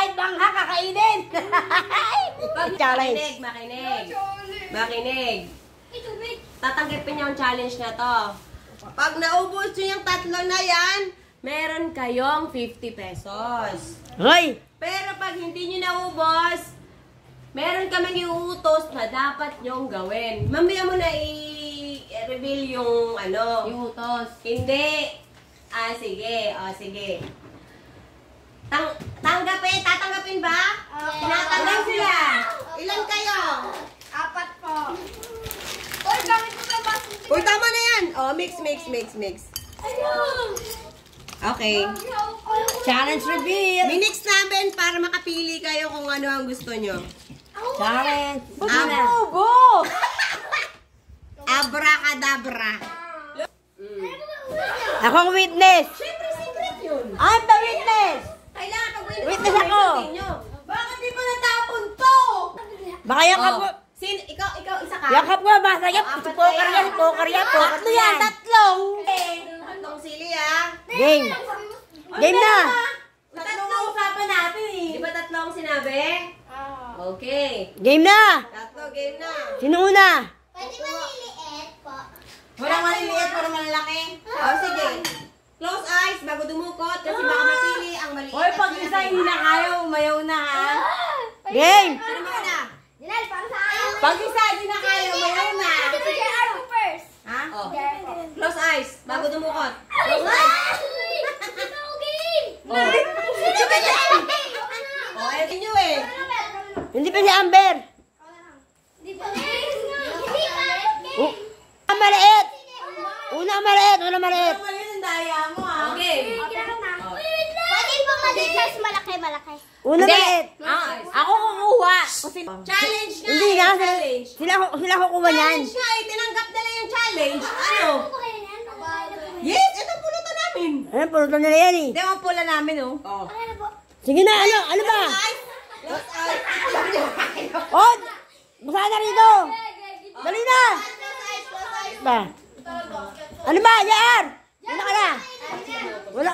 kahit bangha kakainin. Challenge. Makinig. Tatanggapin niyo ang challenge na to. Pag naubos niyo yung tatlo na yan, meron kayong 50 pesos. Hoy! Pero pag hindi niyo naubos, meron kaming iuutos na dapat niyong gawin. Mamaya mo na i-reveal yung ano. Yung utos. Hindi. Sige. Sige. Tatanggapin ba? Tinatanggap sila. Ilan kayo? 4 po. Oy, gamit mo sa baso. Uy, tama na yan. Mix. Ayun. Okay. Challenge reveal. Minix namin para makapili kayo kung ano ang gusto nyo. Challenge. Abubo! Abracadabra. Ako ang witness. Siyempre, secret yun. I'm the witness. Kailangan pag Witness ako. Bakit di mo natapon to? Baka yakap mo. Ikaw, isa ka? Yakap mo, masayap. Poker yan. Tatlo yan. Tatlong sili, Game. Game na. Tatlong usapan natin eh. Di ba tatlong sinabi? Okay. Game na. Tatlo, game na. Sino una? Pwede maliliit po. Walang maliliit, walang malalaki. Sige. Close eyes bago dumukot kasi baka mapili ang maliit. Hoy, pag isa hindi na kaya, umayaw na ha. Game. Sino muna? Dinal, para sa akin. Pag isa hindi na kaya, umayaw na. Si JR po first. Ha? JR po. Close eyes bago dumukot. Close eyes. Ito ako game. Ayun nyo eh. Hindi pa si Amber. Hindi pa. Hindi pa. Ang maliit. Una maliit. Ngayon ang daya mo ha. Okay. Pwede po maliit. Malaki. Una maliit. Ako kukuha. Challenge nga Hindi eh. na. Challenge. Sila kukuha niyan. Challenge nga eh. Tinanggap nila yung challenge. Ano? Ano Yes, ito pulutan namin. Ano, pulutan nila yan eh. Hindi mo pula namin oh. po? Sige na, ano ba? Close eyes. Oh, basa na rito. Dali na. Close eyes. Ba? Ano ba, Jar? Wala ka na. Wala.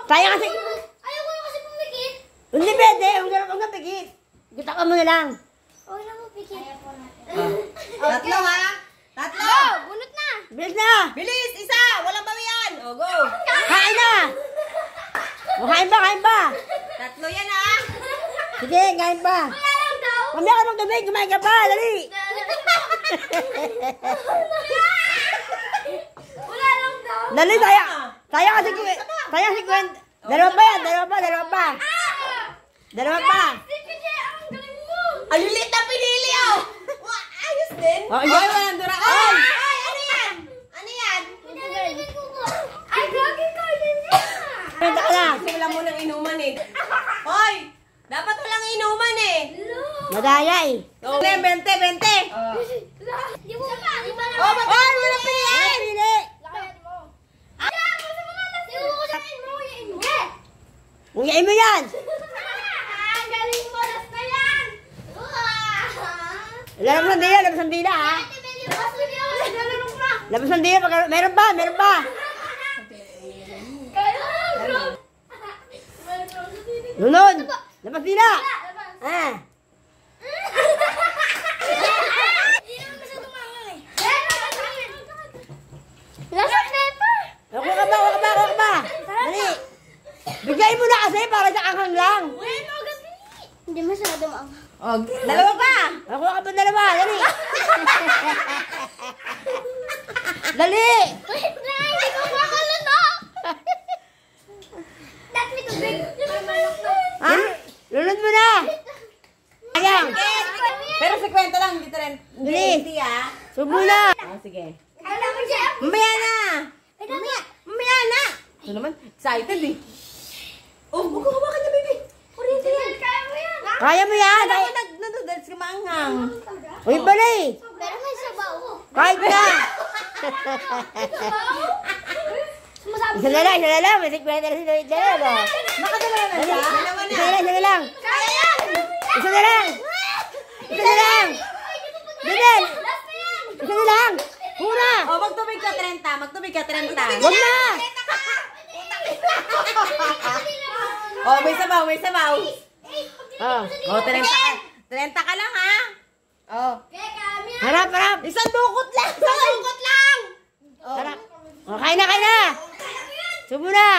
Kaya kasi, Ayoko na kasi pumikit. hindi pwede. Huwag na pigit. Kita ka mo na lang. Huwag na pumikit. Tatlo ha? Tatlo. Bunot na. Bilis na. Bilis, isa. Walang bawian. O, go. Kain na. Kain ba? Tatlo yan ha. Sige, kain pa. Wala lang daw. Mamaya ka ng tubig, kumain ka pa. Dali. Wala lang daw. Dali, saya kasi kwent. Dalawa pa. Dalawa pa. Ang galing mo. Ang lilit na pinili oh. Ayos din. Oh, Hoy, walang duraan. Ay, ano yan? Ano yan? Ay, gagawin ko yun niya. Kwenta ka na. Kasi wala mo nang inuman eh. Hoy! Dapat walang inuman eh. Madaya eh. Oh, 20. Di mo pa. Di ba na? Oh, ba't wala piliin? Pili. Lakayan mo. Ay, ako sa mga last. Di mo ko sabihin mo. Uyain mo yan. Ang galing mo. Last na yan. Labas ang dila ha. Ate Beli, last na yan. Naglalaro ka. Labas ang dila. Meron ba? Kaya, Lunod. Labas dila. Ah. Hindi naman kasi tumangal eh. Nasa pepper. Ako ka ba? Dali. Bigay mo na kasi para sa anghang lang. Hindi masyado maanghang. Oh, dalawa pa. Ako ka ba dalawa? Dali. Dali. Wait na, hindi ko makalatok. Dati may tubig. Ha? Lunod mo na. Sayang. Pero si kwento lang, dito rin. Dali. Hindi ah. Subo na. Oh, sige. Alam mo siya. Mamaya na. Mamaya na. Ito naman, excited eh. Oh, huwag hawakan niya, baby. Kurente yan. Kaya mo yan. Kaya mo yan. Ako nagdudals ka maanghang. Uy, bali. Pero may sabaw. Kahit na. Sumasabi Isa na lang. May 50 na dalawa. Nakadalawa na siya. Isa na lang. Kaya yan. Isa na lang. Daniel. Last na yan. Isa na lang. Pura. Oh, magtubig ka 30. Wag na. Oh, may sabaw. Oh. Oh, 30 ka. 30 ka lang, ha? Oh. Harap, harap. Isang dukot lang. Isang lungkot lang! Harap. Oh, kain na, kain na. Subo na.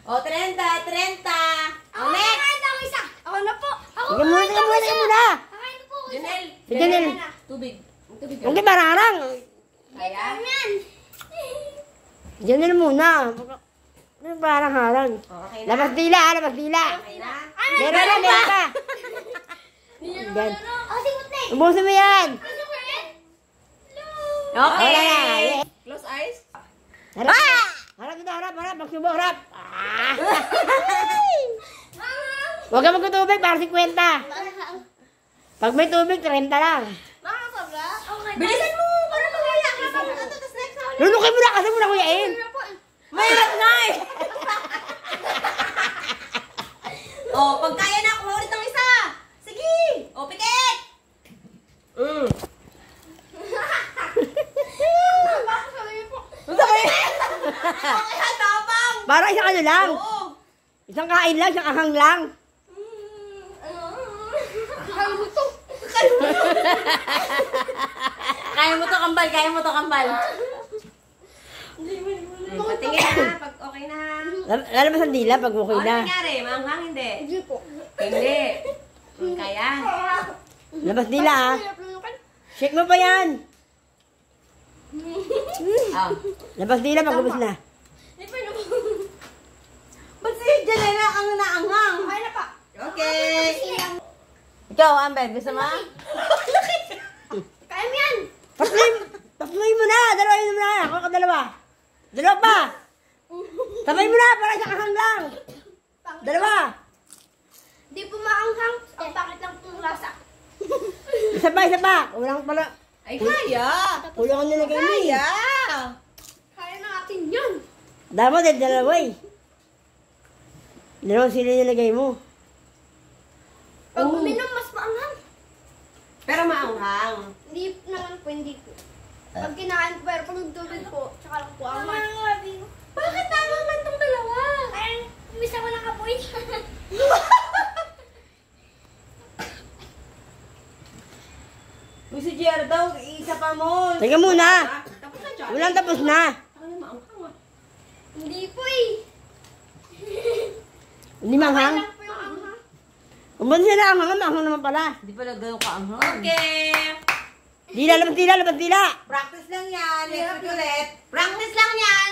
Oh, 30, 30. Oh, next. Ako na po. Ako Sige muna, sige muna, sige muna. Kakain po. Janel, Sige, Janel. tubig. Tubig. Huwag kayo mararang. Kaya? Yan. Janel muna. Parang harang. Oh, okay na. Labas dila, ha, labas dila. Okay na? Meron na, meron pa. Yan. Oh, si Puti. Ubusin mo yan. Ano ba yan? Okay. Wala na. Close eyes. Harap. Harap dito, harap, harap. Magsubo, harap. Ah. Huwag ka magtutubig para 50. Pag may tubig, 30 lang. Makakabla? Okay. Bilisan mo! Para magaya ka pa. Tapos next na. Lunukin mo na kasi muna kuyain. Mahirap na eh! Oh, pag kaya na, kuha ulit ng isa! Sige! Oh, pikit! Bakit sabi po? Okay, tabang! Para isang ano lang. Oo! Isang kain lang, isang ahang lang. Kaya mo to. Kaya mo to, kambal. Kaya mo to, kambal. Patingin na, pag okay na. Lalabas ang dila pag okay Ano na. nangyari? Maanghang hindi? Hindi po. Hindi. Kaya? Labas dila, ha. Shake mo pa yan. Oh. Labas dila pag ubos na. Hindi pa na po. Ba't si Janela ang naanghang? Okay na pa. Okay. Ikaw, Amber, gusto mo? Kaya mo yan. Pasluin mo na. Dalawain mo na. Ako ka dalawa. Dalawa pa. Sabay mo na para isang ahang lang. Dalawa. Hindi po maanghang. Ang bakit lang pong lasa. Isa pa, isa pa. Walang pala. Ay, kaya! Kulang ang nilagay mo. Kaya! Kaya na natin yun. Dapat eh, dalawa eh. Dalawang sila nilagay mo. Pag uminom, mas maanghang. Pero maanghang. Hindi naman po, hindi po. Pag kinain ko, pero pag nagtubig po, tsaka lang po ang Bakit tama man tong dalawa? Kaya umisa ko ng kapoy. Uy, si JR daw, isa pa mo. Teka muna. Tapos na dyan. Walang tapos na. Ano maanghang ah? Hindi po eh. Hindi manghang. Kaya lang po yung anghang. Umbon sila ang hanggang, manghang naman pala. Hindi pala ganun kaanghang. Okay. Dila, labas dila, labas dila. Practice lang yan. Next week ulit. Practice lang yan.